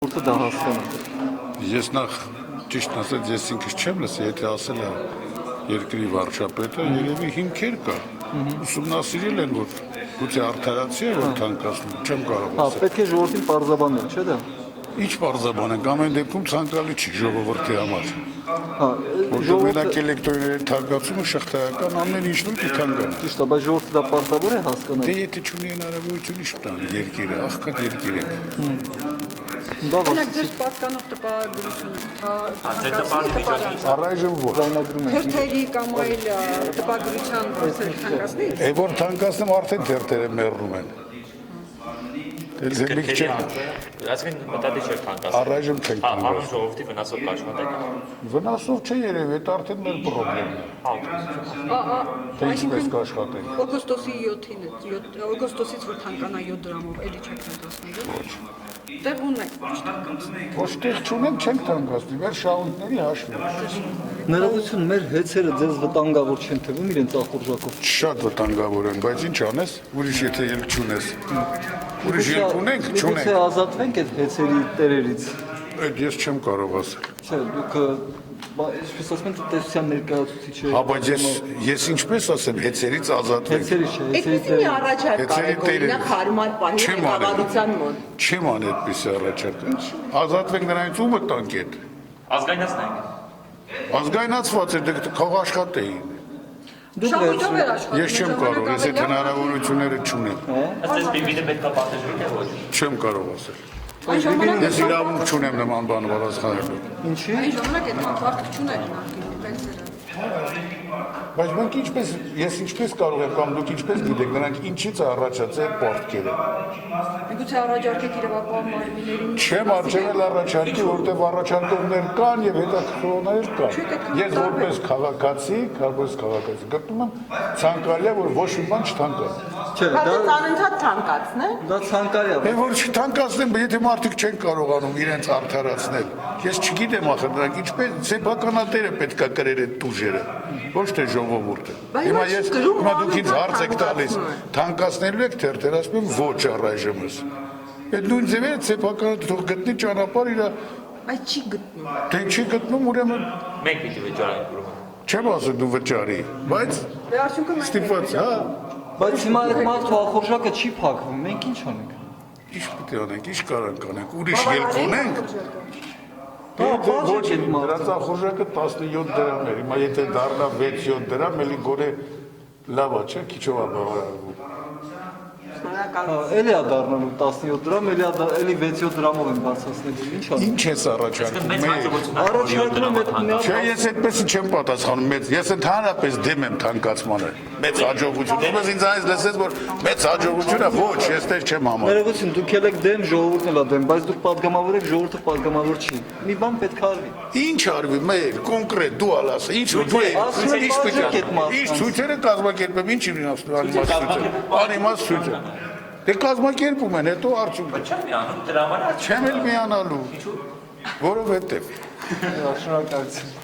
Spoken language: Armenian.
Որտե դա հասկանում։ Ես նախ ճիշտ ասած ես ինքս չեմ լսել, եթե ասել է երկրի վարչապետը, երևի հիմքեր կա։ Ուսումնասիրել են, որ գուցե արդարացի է, որ թանկացնում, չեմ կարող Հա, ասել։ պետք է ժողովրդին պարզաբանել, չէ՞ դա։ Ինչ պարզաբան ենք, ամեն դեպքում ցանկալի չի ժողովրդի համար։ Հա, Որտեղ մենակ էլեկտրոների թանկացումը շղթայական ամեն ինչն ու թանկան։ ճիշտ է, բայց ժողովուրդը դա պարտավոր է հասկանալ։ Դե եթե չունի հնարավորություն ինչ տան երկիրը, աղքատ երկիր է։ Դա Օրինակ ձեր պատկանող տպագրությունը, Առայժմ ոչ։ վայնագրում ենք։ թերթերի կամ այլ տպագրության process թանկացնի։ Է որ թանկացնում արդեն թերթերը մեռնում են։ Դե զելիք չեն։ Այսինքն մտադի չէր թանկացել։ Առայժմ չեն Հանուն թանկացնում։ ժողովրդի վնասով կաշխատեք։ Վնասով չէ երևի, դա արդեն մեր պրոբլեմն է։ Թե ինչպես կաշխատենք։ Օգոստոսի 7-ին է, օգոստոսից որ թանկանա 7 դրամով, էլի չեք թանկացնելու։ Տեղ ունեք, ոչ թանկացնի։ Ոչ տեղ չունենք, չենք թանկացնի, մեր շահույթների հաշվին։ Ներողություն, մեր հեծերը ձեզ վտանգավոր չեն թվում իրենց ախորժակով։ Շատ վտանգավոր են, բայց ինչ անես, ուրիշ եթե ելք չունես։ Ուրիշ ելք ունենք, Գուցե չունենք։ ազատվենք այդ հեծերի տերերից։ Այդ ես չեմ կարող ասել։ Չէ, դուք ինչպես ասում են տնտեսության ներկայացուցիչ եք։ Հա, բայց ես ինչպես ասեմ, հեծերից ազատվենք։ Հեծերի չէ, հեծերի Այդպիսի մի առաջարկ Հեծերի կարեք օրինակ հարմար պահի Չեմ անել։ ղեկավարության մոտ։ Չեմ ան այդպիսի առաջարկը։ Ազատվենք նրանից ու մտանք այդ։ Ազգայնացնենք։ Ազգայնացված է, դե քող աշխատեին։ Դուք Շահույթով էր աշխատում։ Ես չեմ կարող, ես այդ հնարավորությունները չունեմ։ Ըստ էս բիբիդը պետք է պատժվի թե ոչ։ Չեմ կարող ասել։ Այն ժամանակ Ես իրավունք չունեմ նման բան պատասխանելու։ ինչի։ այն ժամանակ այդ մարդիկ չուներ նախկին վեցերը։ Բայց մենք ես ինչպես կարող եմ կամ դուք ինչպես գիտեք, նրանք ինչից է առաջացել պարտքերը։ Միգուցե առաջարկեք իրավապահ մարմիններին։ Չեմ արժևել առաջարկի, որտեղ առաջարկողներ կան եւ հետաքրքրողներ կան։ Ես որպես քաղաքացի գտնում եմ ցանկալի է, որ ոչ մի բան չթանկացնի։ Չէ, Հատը դա անընդհատ թանկացնե։ դա ցանկալի է։ Դե որ չթանկացնեն, եթե մարդիկ չեն կարողանում իրենց արդարացնել։ Ես չգիտեմ ախր նրանք ինչպես սեփականատերը պետքա կրեր այդ տուժերը, ոչ թե ժողովուրդը։ Հիմա դուք ինձ հարց եք տալիս, թանկացնելու եք թերթեր, ասում եմ ոչ առայժմս։ Այդ նույն ձևերը սեփականատը թող գտնի ճանապարհ իր, Բայց չի գտնում։ դե չի գտնում ուրեմն Մենք պիտի վճարենք ուրեմն։ չեմ ասում դու վճարի, բայց Դե արդյունքը մենք ստիպված, հա, Բայց հիմա այդ մարդու ախորժակը չի փակվում։ Մենք ինչ անենք։ ինչ պետք է անենք, ինչ կարանք անենք, ուրիշ ելք ունենք։ Ոչ, դրանց ախորժակը 17 դրամ էր, հիմա եթե դառնա 6-7 դրամ, էլի գոնե լավ է, չէ, քիչով է բավարարվում։ Էլի է դառնալու 17 դրամ, էլի 6-7 դրամով են բարձրացնելու։ Ինչ անենք։ Ինչ ես առաջարկում։ Մեծ հաջողություն է։ Առաջարկում եմ այդ Չէ, ես այդպես չեմ պատասխանում, ես ընդհանրապես դեմ եմ թանկացմանը։ Մեծ հաջողություն։ Ուրեմն ինձ այս լսեց, որ մեծ հաջողություն է, ոչ, ես դեր չեմ համարում։ Ներողություն, դուք եք դեմ, ժողովուրդն էլ է դեմ, բայց դուք պատգամավոր եք, ժողովուրդը պատգամավոր չի։ Մի բան պետք է արվի։ Ինչ արվի, մեր կոնկրետ դու ալաս, ինչ դու ինչ ցույցերը կազմակերպեմ, ինչ անիմաստ ցույցը։ Դե կազմակերպում են, հետո արդյունքը։ Չեմ միանում դրա համար։ Չեմ էլ միանալու, որովհետև Շնորհակալություն։